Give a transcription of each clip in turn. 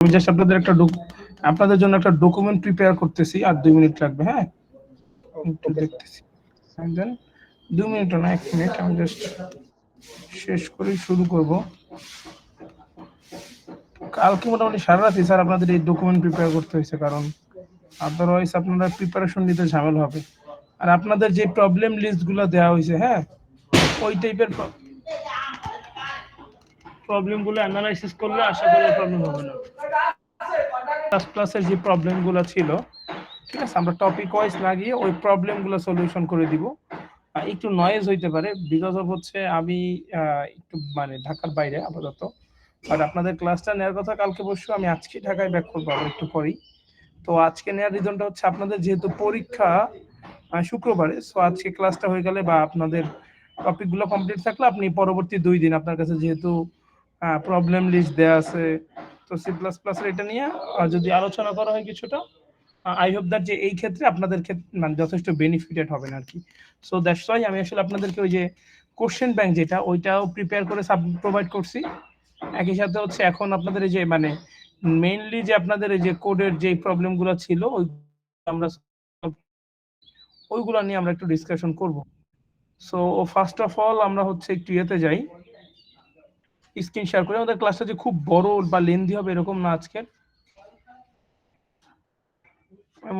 আমি জাস্ট আপনাদের জন্য একটা ডকুমেন্ট প্রিপেয়ার করতেছি, আর 2 মিনিট লাগবে। হ্যাঁ, একটু ওকে স্যার। দেখতেছি। দেন 2 মিনিট না, 1 মিনিট, আমি জাস্ট শেষ করে শুরু করব। কালকে মোটামুটি সারা রাতই স্যার আপনাদের এই ডকুমেন্ট প্রিপেয়ার করতে হয়েছে, কারণ আদারওয়াইজ আপনারা প্রিপারেশন নিতে ঝামেলা হবে। আর আপনাদের যে প্রবলেম লিস্টগুলো দেওয়া হয়েছে, হ্যাঁ, ওই টাইপের প্রবলেমগুলো অ্যানালাইসিস করলে আশা করি প্রবলেম হবে না। প্লাস প্লাসের যে প্রবলেমগুলো ছিল, ঠিক আছে, আমরা টপিক ওয়াইজ না গিয়ে ওই প্রবলেমগুলো সলিউশন করে দিব। একটু নয়েজ হইতে পারে, বিকজ অফ হচ্ছে আমি একটু মানে ঢাকার বাইরে আপাতত। আর আপনাদের ক্লাসটা নেওয়ার কথা কালকে পরশু, আমি আজকে ঢাকায় ব্যাক করবো আবার একটু পরেই। তো আজকে নেওয়ার রিজনটা হচ্ছে আপনাদের যেহেতু পরীক্ষা শুক্রবারে, সো আজকে ক্লাসটা হয়ে গেলে বা আপনাদের টপিকগুলো কমপ্লিট থাকলে আপনি পরবর্তী 2 দিন আপনার কাছে যেহেতু প্রবলেম লিস্ট দেওয়া আছে, তো সি প্লাস প্লাস এটা নিয়ে যদি আলোচনা করা হয় কিছুটা, আই হোপ দ্যাট যে এই ক্ষেত্রে আপনাদের ক্ষেত্রে মানে যথেষ্ট বেনিফিটেড হবেন আর কি। সো দ্যাটস ওয়াই আমি আসলে আপনাদেরকে ওই যে কোশ্চেন ব্যাংক যেটা, ওইটাও প্রিপেয়ার করে প্রোভাইড করছি। একই সাথে হচ্ছে এখন আপনাদের এই যে মানে মেইনলি যে আপনাদের এই যে কোডের যে প্রবলেমগুলো ছিল, আমরা ওইগুলো নিয়ে আমরা একটু ডিসকাশন করব। সো ফার্স্ট অফ অল আমরা হচ্ছে একটু ইয়েতে যাই, স্ক্রিন শেয়ার করে। আমাদের ক্লাসটা যে খুব বড় বা লেন্দি হবে এরকম না আজকে,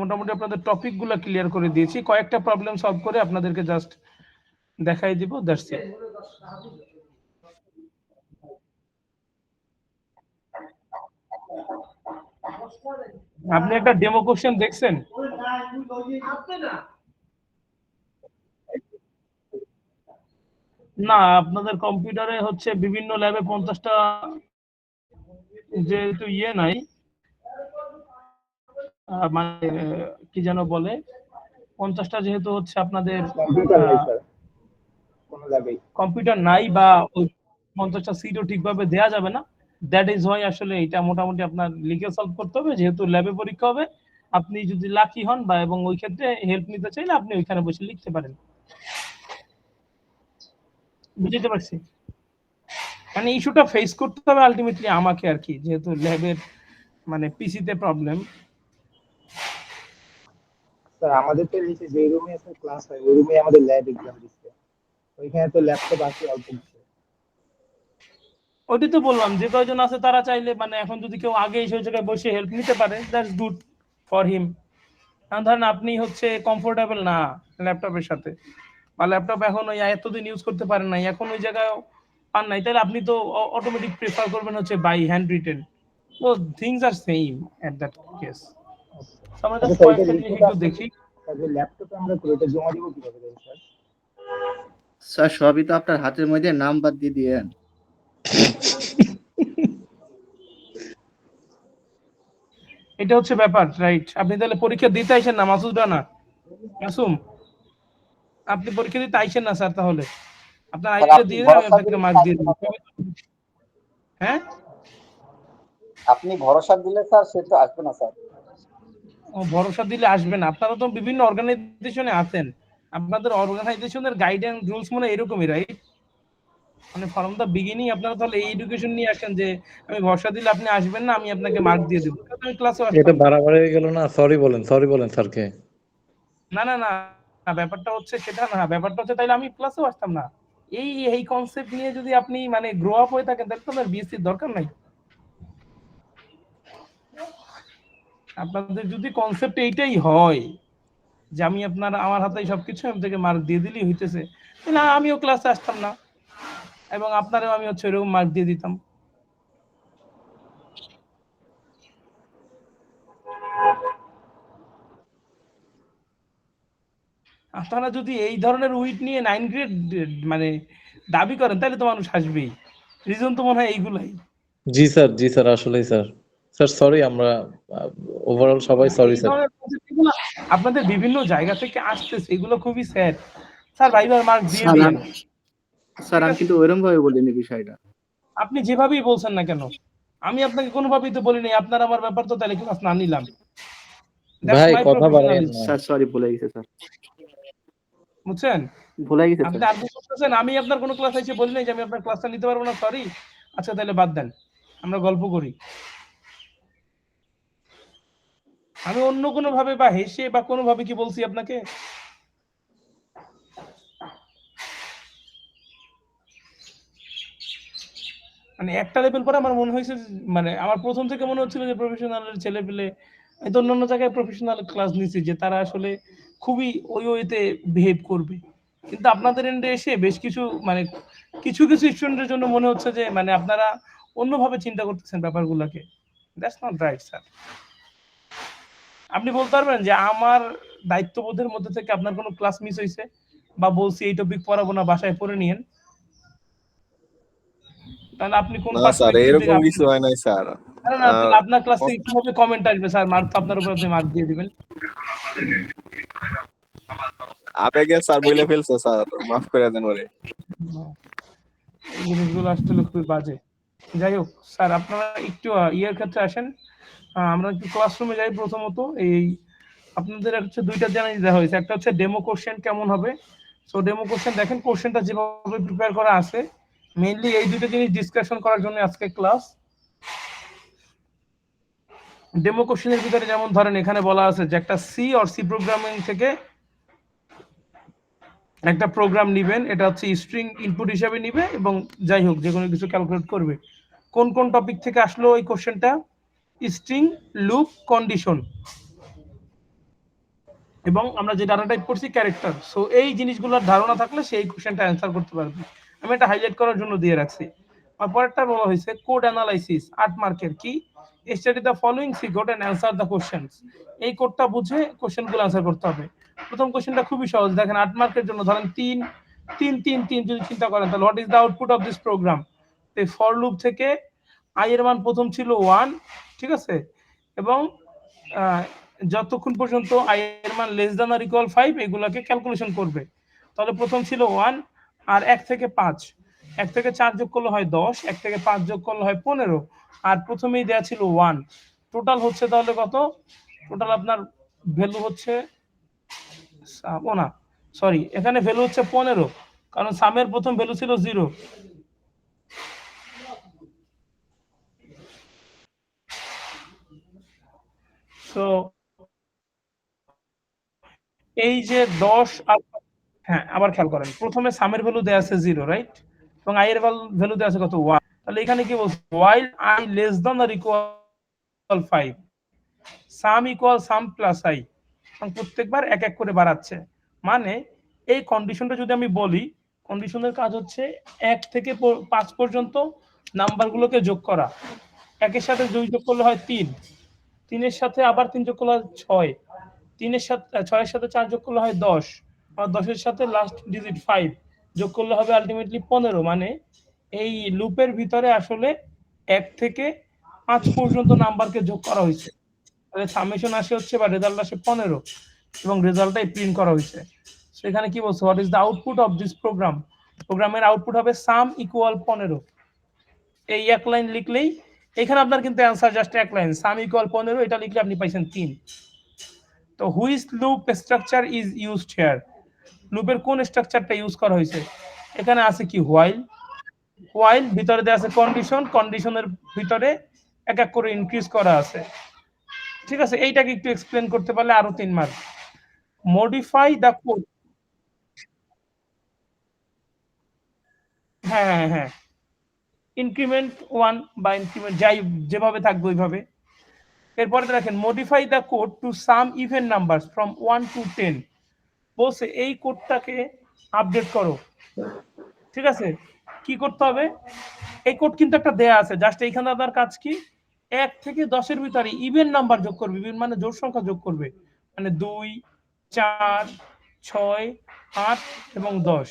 মোটামুটি আপনাদের টপিকগুলো ক্লিয়ার করে দিয়েছি, কয়েকটা প্রবলেম সলভ করে আপনাদেরকে জাস্ট দেখাই দিব, দ্যাটস ইট। আপনি একটা ডেমো কোশ্চেন দেখছেন? না, আপনাদের কম্পিউটারে হচ্ছে বিভিন্ন ল্যাবে 50টা যেহেতু ইয়ে নাই, মানে কি যেন বলে, 50টা যেহেতু হচ্ছে আপনাদের কম্পিউটার নাই স্যার, কোনো ল্যাবেই। কম্পিউটার নাই বা ওই 50টা সিটও ঠিকভাবে দেওয়া যাবে না, দ্যাট ইজ ওয়াই আসলে এটা মোটামুটি আপনার লিখে সলভ করতে হবে। যেহেতু ল্যাবে পরীক্ষা হবে, আপনি যদি লাকি হন বা এবং ওই ক্ষেত্রে হেল্প নিতে চাইলে আপনি ওইখানে বসে লিখতে পারেন। বুঝতে পারছি, মানে ইস্যুটা ফেস করতে হবে আলটিমেটলি আমাকে আর কি, যেহেতু ল্যাবের মানে পিসিতে প্রবলেম। স্যার আমাদের তো নিচে যে রুমে আছে ক্লাস হয়, ওই রুমে আমাদের ল্যাব এক্সাম দিচ্ছে। ওইখানে তো ল্যাপটপ আছে অল্প কিছু। ওইটাই তো বললাম, যে কয়জন আছে তারা চাইলে মানে এখন যদি কেউ আগে সেই জায়গায় বসে হেল্প নিতে পারে, দ্যাটস গুড ফর হিম। ধরেন আপনি হচ্ছে কমফোর্টেবল না ল্যাপটপের সাথে, বা ল্যাপটপ এখন ওই এতদিন ইউজ করতে পারেন নাই, এখন ওই জায়গায় পান নাই, তাহলে আপনি তো অটোমেটিক প্রেফার করবেন হচ্ছে বাই হ্যান্ড রিটেন। তো থিংস আর সেম এট দ্যাট কেস। আমরা আচ্ছা জাস্ট স্যার, এটা কয়েকটা জিনিস লিখে তো একটু আসলে দেখি। স্যার যে ল্যাপটপে আমরা করে এটা জমা দিব কিভাবে দেন স্যার? স্যার সবই তো আপনার হাতের মধ্যে নাম্বার দিয়ে দিয়েন। এটা হচ্ছে ব্যাপার, রাইট? আপনি তাহলে পরীক্ষা দিতে আইসেন না মাসুদ রানা, মাসুম, আপনি পরীক্ষা দিতে আইসেন না স্যার, তাহলে আপনার স্যার আইডিটা আপনি দিয়ে দেন, আমি ভরসা আপনাকে দিলে মার্ক দিয়ে আসবে দেবো। না স্যার। হ্যাঁ, আপনি ভরসা দিলে স্যার সে তো আসবে না স্যার। ও ভরসা দিলে আসবে না? আপনারা তো বিভিন্ন অর্গানাইজেশনে আছেন, আপনাদের অর্গানাইজেশনের গাইডেন্স রুলস মানে এরকমই, রাইট? মানে ফ্রম দ্য বিগিনিং আপনারা তাহলে এই এডুকেশন নিয়ে আসেন যে আমি ভরসা দিলে আপনি আসবেন না, আমি আপনাকে মার্ক দিয়ে দেবো, আমি ক্লাসে এটা আসতাম না। বাড়াবাড়ি হয়ে গেল না? সরি বলেন স্যারকে। না না না, ব্যাপারটা হচ্ছে সেটা না, ব্যাপারটা হচ্ছে তাইলে আমি ক্লাসেও আসতাম না। এই কনসেপ্ট নিয়ে যদি আপনি মানে গ্রো আপ হয়ে থাকেন, তাহলে তো আপনার বিএসসির দরকার নাই। আপনাদের যদি কনসেপ্ট এইটাই হয় যে আমি আমার হাতে সবকিছু, আমি থেকে মার্ক দিয়ে দিলেই হইতেছে, তাহলে আমিও ক্লাসে আসতাম না, এবং আপনারও আমি হচ্ছে এরকম মার্ক দিয়ে দিতাম। আপনারা যদি এই ধরনের উইট নিয়ে 9 গ্রেড মানে দাবি করেন, তাহলে তো মানুষ আসবেই। রিজন তো মনে হয় এইগুলাই। জি স্যার, আসলেই স্যার। স্যার সরি, আমরা ওভারঅল সবাই সরি এই স্যার। ধরনের concept আপনাদের বিভিন্ন জায়গা থেকে আসতেছে, এগুলো খুবই স্যাড। স্যার ভাইবার মার্ক দিয়ে স্যার দিয়েন, স্যার ঠিক আমি আছে? কিন্তু ওইরকম ভাবে বলিনি বিষয়টা। আপনি যেভাবেই বলছেন না কেন, আমি আপনাকে কোনোভাবেই তো বলিনি আপনার আমার ব্যাপার তো তাহলে ক্লাস না নিলাম। দ্যাটস ভাই মাই কথা বাড়ায়েন প্রফেশনালিজম। না। স্যার সরি, ভুলে গেছে স্যার, বুঝছেন? ভুলে গেছে আপনি স্যার। আর্গুমেন্ট করতেছেন, আমি আপনার কোনো ক্লাস এসে বলি নাই যে আমি আপনার ক্লাসটা নিতে পারবো না, সরি। আচ্ছা তাহলে বাদ দেন, আমরা গল্প করি। আমি অন্য কোনো ভাবে বা হেসে বা কোনো ভাবে কি বলছি আপনাকে? মানে একটা লেভেল পরে আমার মনে হয়েছে মানে আমার প্রথম থেকে মনে হচ্ছিল যে প্রফেশনালের ছেলে পেলে আমি তো অন্যান্য জায়গায় প্রফেশনাল ক্লাস নিছি যে তারা আসলে খুবই ওই ওয়েতে বিহেভ করবে, কিন্তু আপনাদের এন্ডে এসে বেশ কিছু মানে কিছু কিছু স্টুডেন্টের জন্য মনে হচ্ছে যে মানে আপনারা অন্যভাবে চিন্তা করতেছেন ব্যাপারগুলোকে। That's not right sir. আপনি বলতে পারবেন যে আমার দায়িত্ববোধের মধ্যে থেকে আপনার কোনো ক্লাস মিস হয়েছে বা বলছি এই টপিক পড়াবো না বাসায় পড়ে নিয়েন, তাহলে আপনি কোন না স্যার, পার্সপেক্টিভ থেকে এরকম আপনি কিছু হয় নাই স্যার। না তাহলে আপনার ক্লাস থেকে কিভাবে কমেন্ট আসবে স্যার? মার্ক তো আপনার উপর আপনি মার্ক দিয়ে দিবেন। আবেগে স্যার বলে ফেলছে স্যার, মাফ করে দেন ওরে। এই জিনিসগুলো আসলে খুবই বাজে। যাই হোক স্যার, আপনারা একটু ইয়ের ক্ষেত্রে আসেন। আমরা একটু ক্লাসরুমে যাই। প্রথমত এই আপনাদের হচ্ছে দুইটা জিনিস দেওয়া হয়েছে, একটা হচ্ছে ডেমো কোশ্চেন কেমন হবে। সো ডেমো কোশ্চেন দেখেন, কোশ্চেনটা যেভাবে প্রিপেয়ার করা আছে মেইনলি এই দুটো জিনিস ডিসকাশন করার জন্য আজকে ক্লাস। ডেমো কোশ্চেনের ভিতরে যেমন ধরেন এখানে বলা আছে যে একটা সি অর সি প্রোগ্রামিং থেকে একটা প্রোগ্রাম নিবেন, এটা হচ্ছে স্ট্রিং ইনপুট হিসেবে নিবে এবং যাই হোক যে কোনো কিছু ক্যালকুলেট করবে। কোন কোন টপিক থেকে আসলো এই কোশ্চেনটা? স্ট্রিং, লুপ, কন্ডিশন এবং আমরা যে ডাটা টাইপ করছি ক্যারেক্টার। সো এই জিনিসগুলোর ধারণা থাকলে সেই কোশ্চেনটা অ্যান্সার করতে পারবে। আমি এটা হাইলাইট করার জন্য দিয়ে রাখছি। আর পরেরটা বলা হয়েছে কোড অ্যানালাইসিস 8 মার্কের কি? Study the following C code and answer the questions. এই কোডটা বুঝে কোশ্চেনগুলো অ্যান্সার করতে হবে। প্রথম কোশ্চেনটা খুবই সহজ, দেখেন 8 মার্কের জন্য ধরেন 3 3 3 3 যদি চিন্তা করেন তাহলে what is the output of this program? এই ফর লুপ থেকে আই এর মান প্রথম ছিল 1, ঠিক আছে, এবং যতক্ষণ পর্যন্ত আই এর মান লেস দ্যান অর ইকুয়াল 5 এগুলোকে ক্যালকুলেশন করবে। তাহলে প্রথম ছিল 1 আর 1 থেকে 5, 1 থেকে 4 যোগ করলে হয় 10, 1 থেকে 5 যোগ করলে হয় 15, আর প্রথমেই দেয়া ছিল 1। টোটাল হচ্ছে তাহলে কত? টোটাল আপনার ভ্যালু হচ্ছে ও না সরি, এখানে ভ্যালু হচ্ছে 15, কারণ সামের প্রথম ভ্যালু ছিল 0। সো এই যে 10 আর হ্যাঁ আবার খেয়াল করেন, প্রথমে সামের ভ্যালু দেয়া আছে 0, রাইট, এবং আই এর ভ্যালু দেয়া আছে কত? 1। তাহলে এখানে কি বলছে? while i less than or equal 5 some equal some plus I, প্রত্যেকবার এক এক করে বাড়াচ্ছে। মানে এই কন্ডিশনটা যদি আমি বলি, কন্ডিশনের কাজ হচ্ছে 1 থেকে 5 পর্যন্ত নাম্বারগুলোকে যোগ করা। 1 এর সাথে 2 যোগ করলে হয় 3, 3 এর সাথে আবার 3 যোগ করলে হয় 6, 3 এর সাথে 6 এর সাথে 4 যোগ করলে হয় 10, আর 10 এর সাথে লাস্ট ডিজিট 5 যোগ করলে হবে আলটিমেটলি 15। মানে এই লুপের ভিতরে আসলে 1 থেকে 5 পর্যন্ত নাম্বারকে যোগ করা হয়েছে। তাহলে সামেশন আসে হচ্ছে বা রেজাল্ট আসে 15 এবং রেজাল্টটাই প্রিন্ট করা হয়েছে। সো এখানে কি বলছে? What is the output of this program? প্রোগ্রামের আউটপুট হবে সাম ইকুয়াল 15। এই এক লাইন লিখলেই এখানে আপনার কিন্তু অ্যান্সার জাস্ট এক লাইন, সাম ইকুয়াল 15, এটা লিখলে আপনি পাইছেন 3। তো which loop structure is used here? লুপের কোন স্ট্রাকচারটা ইউজ করা হয়েছে? এখানে আছে কি হোয়াইল, হোয়াইল ভিতরে দেওয়া আছে কন্ডিশন, কন্ডিশনের ভিতরে এক এক করে ইনক্রিজ করা আছে, ঠিক আছে। এইটাকে একটু এক্সপ্লেন করতে পারলে আরো 3 মার্ক। মডিফাই দ্য কোড, হ্যাঁ হ্যাঁ হ্যাঁ, ইনক্রিমেন্ট 1 বা ইনক্রিমেন্ট যাই যেভাবে থাকবে ওইভাবে। এরপরে দেখেন modify the code to sum even numbers from 1 to 10, বলছে এই কোডটাকে আপডেট করো, ঠিক আছে। কি করতে হবে? এই কোড কিন্তু একটা দেয়া আছে, জাস্ট এইখানে আপনার কাজ কি? 1 থেকে 10 এর ভিতরে ইভেন নাম্বার যোগ করবে, ইভেন মানে জোড় সংখ্যা যোগ করবে, মানে 2, 4, 6, 8 এবং 10।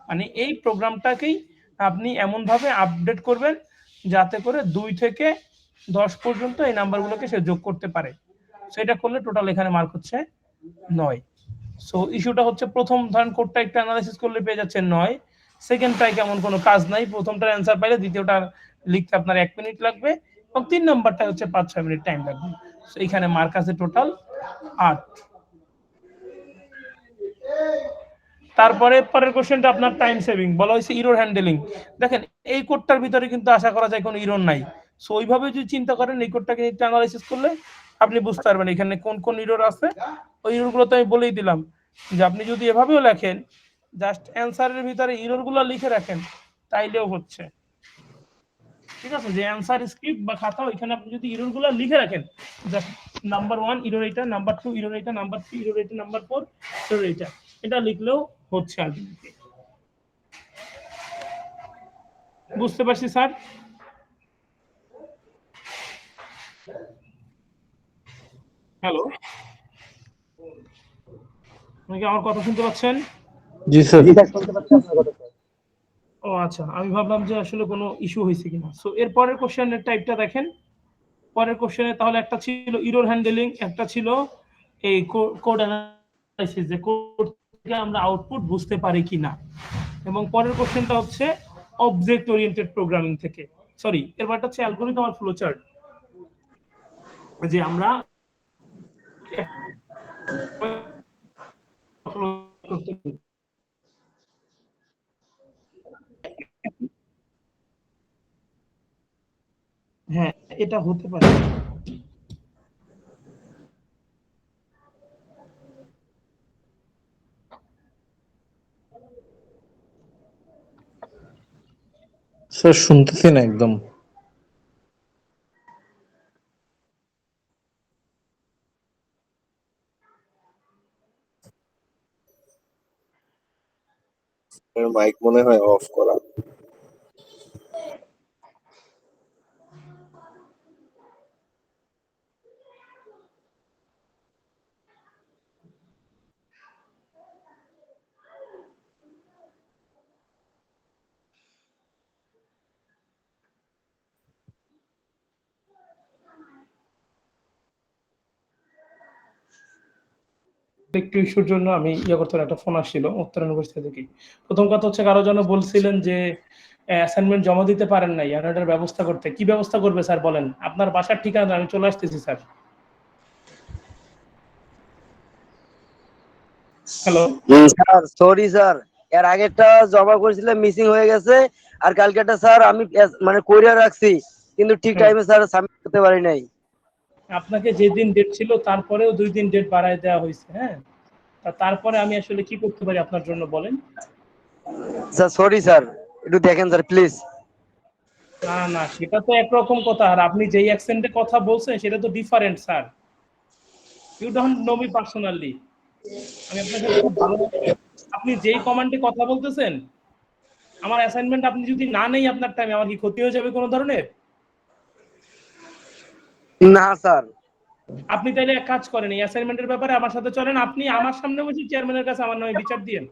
মানে এই প্রোগ্রামটাকেই আপনি এমন ভাবে আপডেট করবেন যাতে করে 2 থেকে 10 পর্যন্ত এই নাম্বারগুলোকে সে যোগ করতে পারে। সেটা করলে টোটাল এখানে মার্ক হচ্ছে 9। সো ইস্যুটা হচ্ছে প্রথম ধরেন কোডটা একটু অ্যানালাইসিস করলে পেয়ে যাচ্ছেন 9, সেকেন্ডটায় কেমন কোনো কাজ নাই, প্রথমটার অ্যান্সার পাইলে দ্বিতীয়টা লিখতে আপনার 1 মিনিট লাগবে এবং 3 নাম্বারটা হচ্ছে 5-6 মিনিট টাইম লাগবে। সো এখানে মার্ক আছে টোটাল 8। তারপরে পরের কোশ্চেনটা আপনার টাইম সেভিং বলা হয়েছে, ইরর হ্যান্ডেলিং। দেখেন এই কোডটার ভিতরে কিন্তু আশা করা যায় কোনো ইরর নাই। সো ওইভাবে যদি চিন্তা করেন এই কোডটাকে একটু অ্যানালাইসিস করলে আপনি বুঝতে পারবেন এখানে কোন কোন ইরর আছে। ওই ইররগুলো তো আমি বলেই দিলাম যে আপনি যদি এভাবেও লেখেন, জাস্ট অ্যান্সারের ভিতরে ইররগুলো লিখে রাখেন, তাইলেও হচ্ছে। ঠিক আছে? যে অ্যান্সার স্ক্রিপ্ট বা খাতা ওইখানে আপনি যদি ইররগুলো লিখে রাখেন, জাস্ট নাম্বার 1 ইরর এটা, নাম্বার 2 ইরর এটা, নাম্বার 3 ইরর এটা, নাম্বার 4 ইরর এটা। এটা লিখলেও হচ্ছে আলটিমেটলি। বুঝতে পারছি স্যার? হ্যালো? আপনি কি আমার কথা শুনতে পাচ্ছেন? জি স্যার। জি স্যার, শুনতে পাচ্ছি আপনার কথা স্যার। ও আচ্ছা, আমি ভাবলাম যে আসলে কোনো ইস্যু হয়েছে কিনা। সো এর পরের কোশ্চেনের টাইপটা দেখেন। পরের কোশ্চেনে তাহলে একটা ছিল ইরর হ্যান্ডলিং, একটা ছিল এই কোড অ্যানালাইসিস, যে কোড থেকে আমরা আউটপুট বুঝতে পারি কিনা। এবং পরের কোশ্চেনটা হচ্ছে অবজেক্ট ওরিয়েন্টেড প্রোগ্রামিং থেকে। সরি, এরপরটা হচ্ছে অ্যালগরিদম আর ফ্লোচার্ট, যে আমরা হ্যাঁ, এটা হতে পারে। স্যার শুনতেছি না একদম। মাইক মনে হয় অফ করা। একটু ইস্যুর জন্য আমি করতে একটা ফোন আসছিল উত্তর ইউনিভার্সিটি থেকে। প্রথম কথা হচ্ছে কারো জন্য বলছিলেন যে অ্যাসাইনমেন্ট জমা দিতে পারেন নাই, আর এটার ব্যবস্থা করতে। কি ব্যবস্থা করবে স্যার বলেন? আপনার বাসার ঠিকানা আমি চলে আসতেছি sir. Hello? Sir sorry sir, এর আগেরটা জমা করেছিলাম মিসিং হয়ে গেছে। আর কালকেটা স্যার আমি মানে কইরা রাখছি, কিন্তু ঠিক হুম। টাইমে স্যার সাবমিট করতে পারি নাই। আপনাকে যেদিন ডেট ছিল তারপরেও ২ দিন ডেট বাড়ায় দেওয়া হয়েছে, হ্যাঁ? তারপরে আমি আসলে কি করতে পারি আপনার জন্য বলেন? স্যার সরি স্যার, একটু দেখেন স্যার প্লিজ। না, না, সেটা তো একরকম কথা। আর আপনি যেই অ্যাকসেন্টে কথা বলছেন সেটা তো different sir. You don't know me personally. আমি আপনার সাথে খুব ভালো আপনি যেই কমান্ডে কথা বলতেছেন, আমার অ্যাসাইনমেন্ট আপনি যদি না নেই আপনার টাইমে, আমার কি ক্ষতি হয়ে যাবে কোনো ধরনের? না স্যার। আপনি তাইলে এক কাজ করেন, এই অ্যাসাইনমেন্টের ব্যাপারে আমার সাথে চলেন। আপনি আমার সামনে বসে চেয়ারম্যানের কাছে আমার নামে বিচার দিয়েন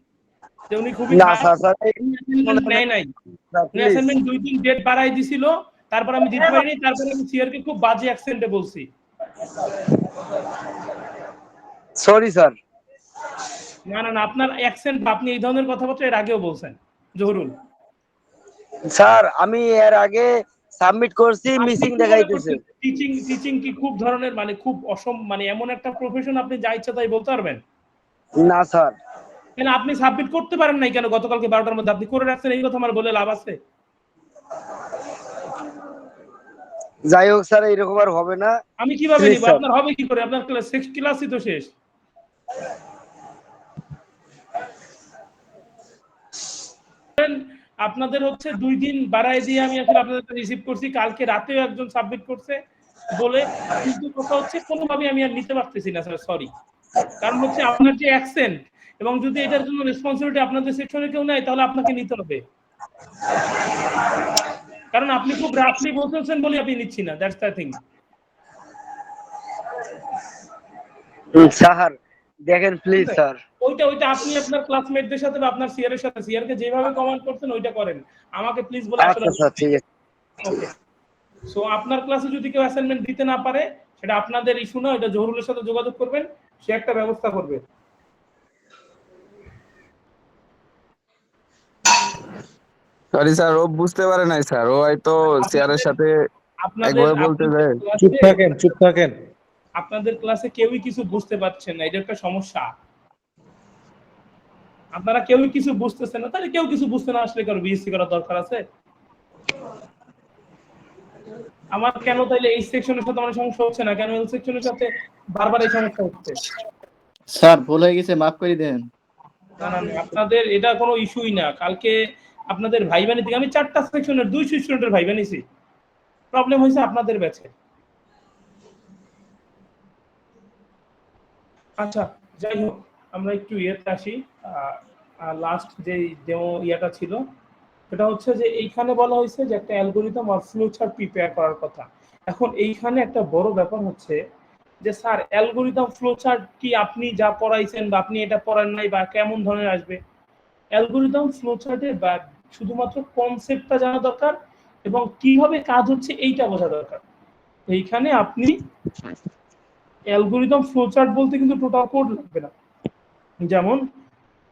যে উনি খুবই না খারাপ, স্যার, স্যার অ্যাসাইনমেন্ট নেয় নাই। উনি প্লিজ। অ্যাসাইনমেন্ট ২ দিন ডেট বাড়ায় দিছিল, তারপর আমি দিতে পারিনি। তারপরে আমি সিআরকে খুব বাজে অ্যাকসেন্টে বলছি। Sorry sir. না, না, না, আপনার অ্যাকসেন্ট বা আপনি এই ধরনের কথাবার্তা এর আগেও বলছেন জহুরুল। স্যার আমি এর আগে সাবমিট করছি, আপনি মিসিং কি মনে দেখাইতেছে। করছেন টিচিং কি খুব ধরনের মানে খুব মানে এমন একটা প্রফেশন আপনি যা ইচ্ছা তাই বলতে পারবেন? না স্যার। কেন আপনি সাবমিট করতে পারেন নাই কেন? গতকালকে ১২টার মধ্যে আপনি করে রাখছেন, এই কথা আমার বলে লাভ আছে? যাই হোক স্যার, এরকম আর হবে না। আমি কিভাবে প্লিজ নিব? স্যার। আপনার হবে কি করে? আপনার ক্লাসই তো শেষ। আপনাদের হচ্ছে ২ দিন বাড়ায় দিয়ে আমি আসলে আপনাদের রিসিভ করছি। কালকে রাতেও একজন সাবমিট করছে বলে, কিন্তু কথা হচ্ছে কোনোভাবে আমি আর নিতে পারতেছি না স্যার, সরি। কারণ হচ্ছে আপনার যে অ্যাকসেন্ট, এবং যদি এটার জন্য রেসপন্সিবিলিটি আপনাদের সেকশনে কেউ নেয় তাহলে আপনাকে নিতে হবে। কারণ আপনি খুব রাফলি বলতেছেন বলে আমি নিচ্ছি না, দ্যাটস দ্য থিং। স্যার দেখেন প্লিজ স্যার। ওইটা আপনি আপনার ক্লাসমেটদের সাথে বা আপনার সিআর এর সাথে, সিআর কে যেভাবে কমান্ড করছেন ওইটা করেন। আমাকে প্লিজ বলে আসলে আচ্ছা স্যার, ঠিক আছে। ওকে। সো আপনার ক্লাসে যদি কেউ অ্যাসাইনমেন্ট দিতে না পারে, সেটা আপনাদের ইস্যু না, এটা জহুরুলের সাথে যোগাযোগ করবেন, সে একটা ব্যবস্থা করবে। সরি স্যার, ও বুঝতে পারে নাই স্যার, ও হয়তো সিআরের সাথে আপনাদের একভাবে বলতে আপনাদের যায়। চুপ ক্লাসে থাকেন, চুপ থাকেন। আপনাদের ক্লাসে কেউই কিছু বুঝতে পারছেন না, এটা একটা সমস্যা। আপনারা কেউই কিছু বুঝতেছেন না, তাহলে কেউ কিছু বুঝতে না আসলে কারো বিএসসি করার দরকার আছে? আমার কেন তাইলে এই সেকশনের সাথে আমার সমস্যা হচ্ছে না, কেন এল সেকশনের সাথে বারবার এই সমস্যা হচ্ছে? স্যার ভুল হয়ে গেছে, মাফ করে দেন। না না না, আপনাদের এটা কোনো ইস্যুই না। কালকে আপনাদের ভাইবা নিতে আমি 4টা সেকশনের 200 স্টুডেন্টের ভাইবা নিছি, প্রবলেম হয়েছে আপনাদের ব্যাচে। আচ্ছা যাই হোক, আমরা একটু ইয়েতে আসি। লাস্ট যে ডেমো ইয়াটা ছিল সেটা হচ্ছে যে এইখানে বলা হয়েছে যে একটা অ্যালগরিদম আর ফ্লো চার্ট প্রিপেয়ার করার কথা। এখন এইখানে একটা বড় ব্যাপার হচ্ছে যে স্যার অ্যালগরিদম ফ্লো চার্ট কি আপনি যা পড়াইছেন বা আপনি এটা পড়ান নাই বা কেমন ধরনের আসবে? অ্যালগরিদম ফ্লো চার্টে বা শুধুমাত্র কনসেপ্টটা জানা দরকার এবং কিভাবে কাজ হচ্ছে এইটা বোঝা দরকার। এইখানে আপনি অ্যালগরিদম ফ্লো চার্ট বলতে কিন্তু টোটাল কোড লাগবে না। যেমন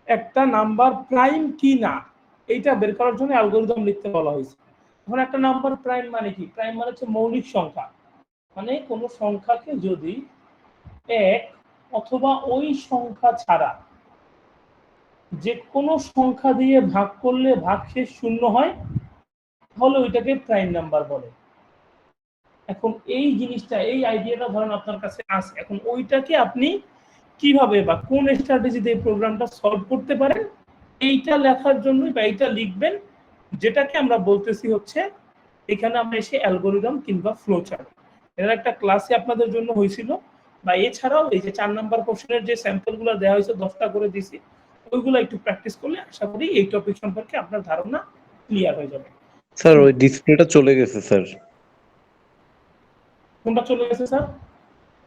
একটা নাম্বার প্রাইম কি না এইটা বের করার জন্য অ্যালগরিদম লিখতে বলা হয়েছে। এখন একটা নাম্বার প্রাইম মানে কি? প্রাইম মানে হচ্ছে মৌলিক সংখ্যা, মানে কোনো সংখ্যাকে যদি এক অথবা ওই সংখ্যা ছাড়া যে কোনো সংখ্যা দিয়ে ভাগ করলে ভাগশেষ শূন্য হয় তাহলে ওইটাকে প্রাইম নাম্বার বলে। এখন এই জিনিসটা, এই আইডিয়াটা ধরেন আপনার কাছে আছে, এখন ওইটাকে আপনি কিভাবে বা কোন স্ট্র্যাটেজি দিয়ে প্রোগ্রামটা সলভ করতে পারেন এইটা লেখার জন্য বা এইটা লিখবেন, যেটাকে আমরা বলতেছি হচ্ছে এখানে আমরা এসে অ্যালগরিদম কিংবা ফ্লো চার্ট। এর একটা ক্লাসে আপনাদের জন্য হয়েছিল, বা এছাড়াও এই যে 4 নাম্বার কোশ্চেনের যে স্যাম্পলগুলো দেওয়া হয়েছে 10টা করে দিছি, ওইগুলো একটু প্র্যাকটিস করলে আশা করি এই টপিক সম্পর্কে আপনার ধারণা ক্লিয়ার হয়ে যাবে। স্যার ওই ডিসপ্লেটা চলে গেছে স্যার। কোনটা চলে গেছে স্যার?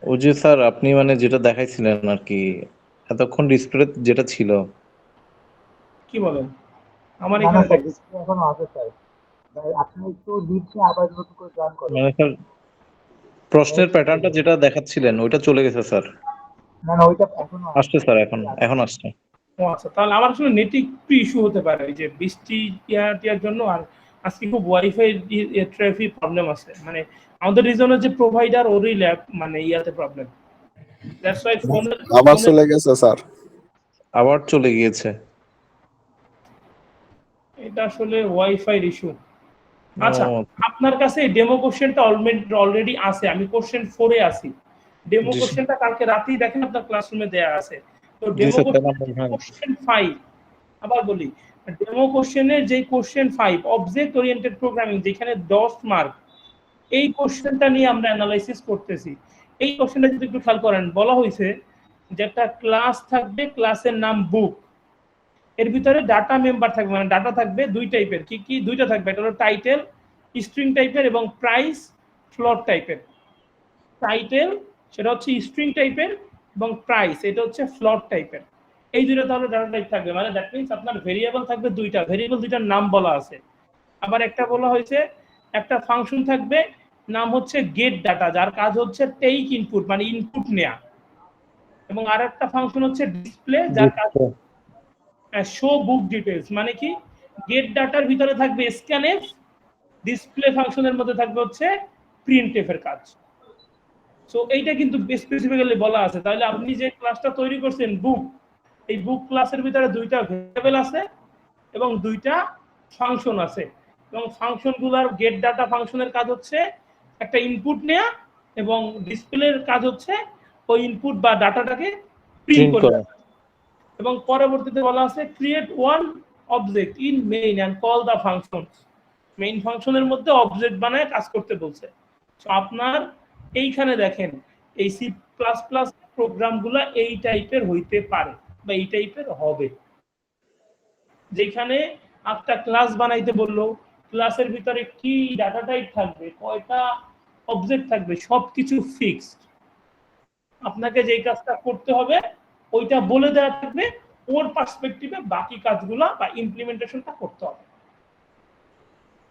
ওই যে স্যার আপনি মানে যেটা দেখাইছিলেন আর কি এতক্ষণ ডিসপ্লে যেটা ছিল। কি বলেন? আমার না না এখানে স্যার, ডিসপ্লে এখনো আছে স্যার। আপনি একটু দিচ্ছে আবার নতুন করে জয়েন করুন। মানে স্যার প্রশ্নের প্যাটার্নটা যেটা দেখাচ্ছিলেন ওইটা চলে গেছে স্যার। না না, ওইটা এখনো আসছে স্যার, এখন আসছে। ও আচ্ছা, তাহলে আমার আসলে নেটে একটু ইস্যু হতে পারে, এই যে বৃষ্টি টিয়ার জন্য। আর আজকে খুব ওয়াইফাই ট্রাফিক প্রবলেম আছে, মানে আমাদের রিজনের যে প্রোভাইডার ওরই ল্যাব মানে ইয়াতে প্রবলেম। দ্যাটস ওয়াই আবার চলে গেছে স্যার। আবার চলে গিয়েছে। এটা আসলে ওয়াইফাই ইস্যু। আচ্ছা, আপনার কাছে ডেমো কোশ্চেনটা অলরেডি আছে, আমি কোশ্চেন 4 এ আছি। ডেমো জি, কোশ্চেনটা কালকে রাতেই দেখেন আপনার ক্লাসরুমে দেয়া আছে। তো জি ডেমো স্যার, তাহলে আমরা কোশ্চেন 5, আবার বলি, ডেমো কোশ্চেনের যে কোশ্চেন 5 অবজেক্ট ওরিয়েন্টেড প্রোগ্রামিং যেখানে 10 মার্ক, এই কোশ্চেনটা নিয়ে আমরা অ্যানালাইসিস করতেছি। এই কোশ্চেনটা যদি একটু খেয়াল করেন, বলা হয়েছে যে একটা ক্লাস থাকবে, ক্লাসের নাম বুক, এর ভিতরে ডাটা মেম্বার থাকবে, মানে ডাটা থাকবে দুই টাইপের। কি কি দুইটা থাকবে? এটা হলো টাইটেল স্ট্রিং টাইপের এবং প্রাইস ফ্লোট টাইপের। টাইটেল সেটা হচ্ছে স্ট্রিং টাইপের এবং প্রাইস এটা হচ্ছে ফ্লোট টাইপের। এই দুইটা তাহলে ডাটা টাইপ থাকবে, মানে দ্যাট মিন্স আপনার ভেরিয়েবল থাকবে দুইটা, ভেরিয়েবল দুইটার নাম বলা আছে। আবার একটা বলা হয়েছে একটা ফাংশন থাকবে, নাম হচ্ছে গেট ডাটা, যার কাজ হচ্ছে টেক ইনপুট মানে ইনপুট নেয়া, এবং আরেকটা ফাংশন হচ্ছে ডিসপ্লে, যার কাজ শো বুক ডিটেলস। মানে কি, গেট ডাটার ভিতরে থাকবে স্ক্যানএফ, ডিসপ্লে ফাংশনের মধ্যে থাকবে হচ্ছে প্রিন্টএফ এর কাজ। সো এইটা কিন্তু স্পেসিফিক্যালি বলা আছে। তাহলে আপনি যে ক্লাসটা তৈরি করছেন বুক, এই বুক ক্লাসের ভিতরে দুইটা ভেরিয়েবল আছে এবং দুইটা ফাংশন আছে, এবং ফাংশনগুলোর গেট ডাটা ফাংশনের কাজ হচ্ছে একটা ইনপুট নেয়া এবং ডিসপ্লের কাজ হচ্ছে ওই ইনপুট বা ডাটাটাকে প্রিন্ট প্রিন্ট করে করা। দেওয়া। এবং পরবর্তীতে বলা আছে create one object in main and call the function. Main ফাংশনের মধ্যে অবজেক্ট বানায় কাজ করতে বলছে। তো আপনার এইখানে দেখেন এই সি প্লাস প্লাস প্রোগ্রামগুলো এই টাইপের হইতে পারে বা এই টাইপের হবে, যেখানে একটা ক্লাস বানাইতে বললো, ক্লাসের ভিতরে কি ডাটা টাইপ থাকবে, কয়টা অবজেক্ট থাকবে, সবকিছু ফিক্সড। আপনাকে যেই কাজটা করতে হবে ওইটা বলে দেওয়া থাকবে, ওর পার্সপেক্টিভে বাকি কাজগুলা বা ইমপ্লিমেন্টেশনটা করতে হবে।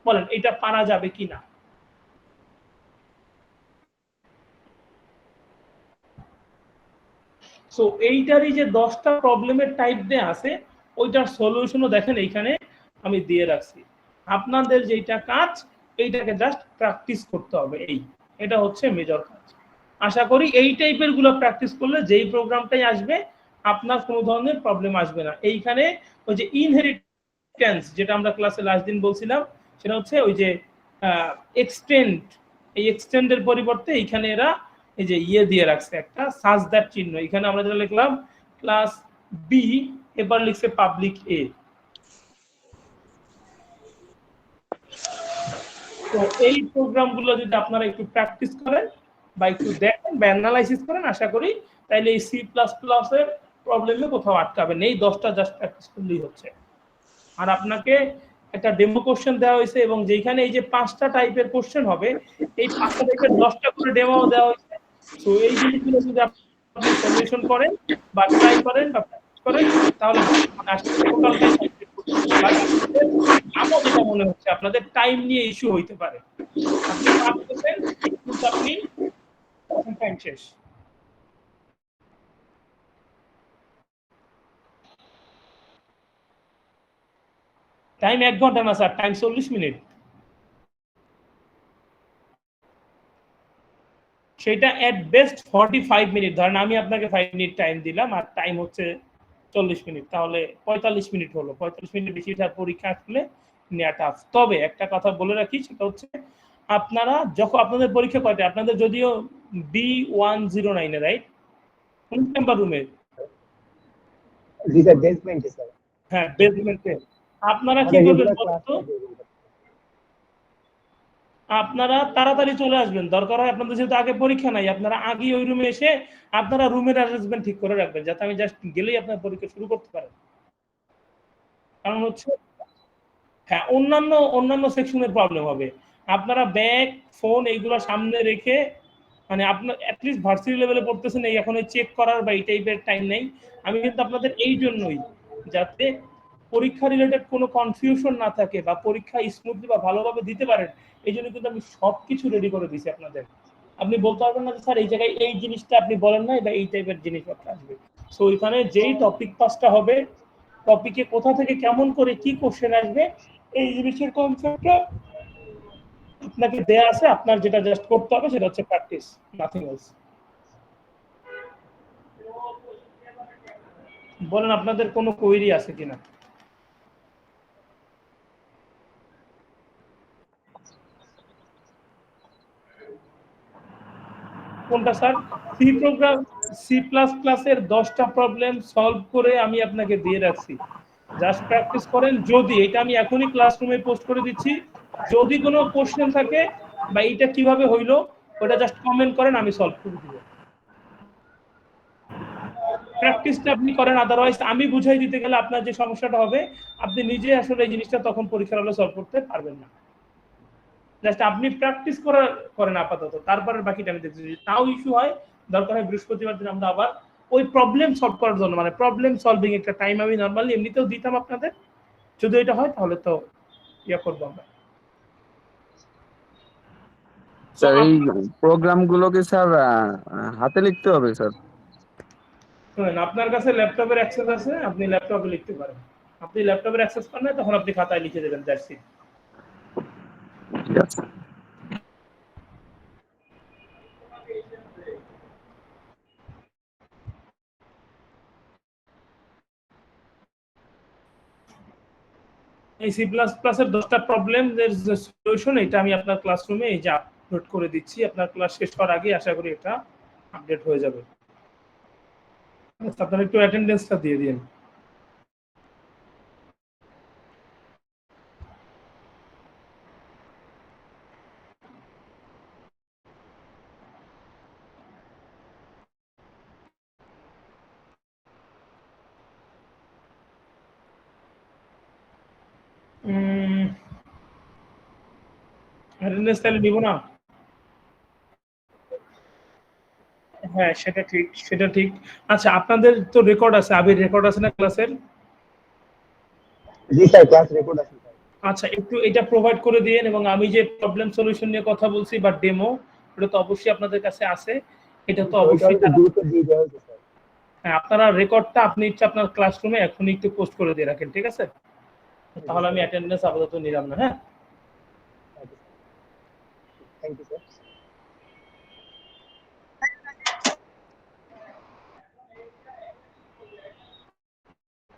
বলেন এটা পারা যাবে কিনা? সো এইটারই যে 10টা প্রবলেমের টাইপ দেয়া আছে, ওইটার সলিউশনও দেখেন এইখানে আমি দিয়ে রাখছি। আপনাদের যেটা কাজ এইটাকে জাস্ট প্র্যাকটিস করতে হবে, এটা হচ্ছে মেজর কাজ। আশা করি এই টাইপের গুলো প্র্যাকটিস করলে যেই প্রোগ্রামটাই আসবে আপনার কোনো ধরনের প্রবলেম আসবে না। এইখানে ওই যে ইনহেরিটেন্স যেটা আমরা ক্লাসে লাস্ট দিন বলছিলাম, সেটা হচ্ছে ওই যে এক্সটেন্ড এই এক্সটেন্ডের পরিবর্তে এইখানে এরা এই যে ইয়ে দিয়ে রাখছে একটা সার্চ দ্যাট চিহ্ন। এখানে আমরা যেটা লিখলাম ক্লাস বি, এবার লিখছে পাবলিক এ। তো এই প্রোগ্রামগুলো যদি আপনারা একটু প্র্যাকটিস করেন বা একটু দেখেন বা অ্যানালাইসিস করেন, আশা করি তাইলে এই সি প্লাস প্লাসের প্রবলেমে কোথাও আটকাবে নেই। 10টা জাস্ট প্র্যাকটিস করলেই হচ্ছে। আর আপনাকে একটা ডেমো কোশ্চেন দেওয়া হয়েছে এবং যেখানে এই যে 5টা টাইপের কোশ্চেন হবে, এই 5টা টাইপের 10টা করে ডেমো দেওয়া হয়েছে। তো এই জিনিসগুলো যদি আপনি সলিউশন করেন বা ট্রাই করেন বা প্র্যাকটিস করেন, তাহলে টোটালটাই আমার যেটা মনে হচ্ছে আপনাদের টাইম নিয়ে ইস্যু হইতে পারে। আপনি ভাবতেছেন কিন্তু আপনি টাইম শেষ। টাইম 1 ঘন্টা না স্যার, টাইম 40 মিনিট। সেটা এট বেস্ট 45 মিনিট। ধরেন আমি আপনাকে 5 মিনিট টাইম দিলাম আর টাইম হচ্ছে 40 মিনিট, তাহলে 45 মিনিট হলো। 45 মিনিট বেশি পরীক্ষা আসলে নেওয়া টাফ। তবে একটা কথা বলে রাখি, সেটা হচ্ছে আপনারা যখন আপনাদের পরীক্ষা কয়টা, আপনাদের যদিও B109 রাইট, কোন নাম্বার রুমে? জি স্যার, বেসমেন্টে স্যার। হ্যাঁ, বেসমেন্টে। আপনারা কি আমাদের করবেন রেগুলার ক্লাস বলতো? আপনারা তাড়াতাড়ি চলে আসবেন। দরকার হয় আপনাদের যেহেতু আগে পরীক্ষা নাই, আপনারা আগে ওই রুমে এসে আপনারা রুমের অ্যারেঞ্জমেন্ট ঠিক করে রাখবেন, যাতে আমি জাস্ট গেলেই আপনার পরীক্ষা শুরু করতে পারেন। কারণ হচ্ছে হ্যাঁ, অন্যান্য সেকশনের প্রবলেম হবে। আপনারা ব্যাগ, ফোন এইগুলো সামনে রেখে, মানে আপনার অ্যাটলিস্ট ভার্সিটি লেভেলে পড়তেছেন, এই এখন চেক করার বা এই টাইপের টাইম নেই। আমি কিন্তু আপনাদের এই জন্যই, যাতে পরীক্ষা রিলেটেড কোনো কনফিউশন না থাকে বা পরীক্ষা স্মুথলি বা ভালোভাবে দিতে পারেন, এই জন্য কিন্তু আমি সবকিছু রেডি করে দিয়েছি আপনাদের। আপনি বলতে পারবেন না যে স্যার এই জায়গায় এই জিনিসটা আপনি বলেন নাই বা এই টাইপের জিনিসপত্র আসবে। সো ওইখানে যেই টপিক পাসটা হবে, টপিকে কোথা থেকে কেমন করে কি কোশ্চেন আসবে, এই জিনিসের কনসেপ্টটা আপনাকে দেয়া আছে। আপনার যেটা জাস্ট করতে হবে সেটা হচ্ছে প্র্যাকটিস, নাথিং এলস। বলেন আপনাদের কোনো কোয়েরি আছে কিনা? কোনটা sir? C program, C plus প্লাসের 10টা প্রবলেম সলভ করে আমি আপনাকে দিয়ে রাখছি, জাস্ট প্র্যাকটিস করেন। যদি এটা আমি এখনই ক্লাসরুমে পোস্ট করে দিচ্ছি, যদি কোনো কোশ্চেন থাকে বা এইটা কিভাবে হইলো ওটা জাস্ট কমেন্ট করেন, আমি সলভ করে দিব। প্র্যাকটিসটা আপনি করেন, আদারওয়াইজ আমি বুঝাই দিতে গেলে আপনার যে সমস্যাটা হবে, আপনি নিজে আসলে এই জিনিসটা তখন পরীক্ষার হলে সলভ করতে পারবেন না। জাস্ট আপনি প্র্যাকটিস করেন আপাতত, তারপরে বাকিটা আমি দেখছি। তাও ইস্যু হয়, দরকার হয় বৃহস্পতিবার দিন আমরা আবার ওই প্রবলেম সলভ করার জন্য, মানে প্রবলেম সলভিং একটা টাইম আমি নর্মালি এমনিতেও দিতাম আপনাদের। যদি এটা হয় তাহলে তো ইয়া করবো আমরা। স্যার এই প্রোগ্রাম গুলোকে স্যার হাতে লিখতে হবে স্যার? শুনেন, আপনার কাছে ল্যাপটপের অ্যাক্সেস আছে, আপনি ল্যাপটপে লিখতে পারেন। আপনি ল্যাপটপের অ্যাক্সেস পান না, তখন আপনি খাতায় লিখে দেবেন, দ্যাটস ইট। ঠিক আছে। এই সি প্লাস প্লাসের 10টা প্রবলেম এর যে সলিউশন, এটা আমি আপনার ক্লাসরুমে এই যে আপলোড করে দিচ্ছি। আপনার ক্লাস শেষ হওয়ার আগে আশা করি এটা আপডেট হয়ে যাবে। আপনারা একটু অ্যাটেন্ডেন্সটা দিয়ে দিন। অ্যাটেন্ডেন্স তাহলে নিব না? হ্যাঁ, সেটা ঠিক, সেটা ঠিক। আচ্ছা, আপনাদের তো রেকর্ড আছে, আবির রেকর্ড আছে না ক্লাসের? জি স্যার, ক্লাস রেকর্ড আছে স্যার। আচ্ছা, একটু এটা প্রোভাইড করে দিন। এবং আমি যে প্রবলেম সলিউশন নিয়ে কথা বলছি বা ডেমো, এটা তো অবশ্যই আপনাদের কাছে আছে, এটা তো অবশ্যই গুরুত্ব দিয়ে দেওয়া হয়েছে স্যার। হ্যাঁ, আপনারা রেকর্ডটা আপনি ইচ্ছা আপনার ক্লাসরুমে এখনই একটু পোস্ট করে দিয়ে রাখেন, ঠিক আছে? তাহলে আমি অ্যাটেন্ডেন্স আপাতত নিলাম না। হ্যাঁ, থ্যাংক ইউ স্যার।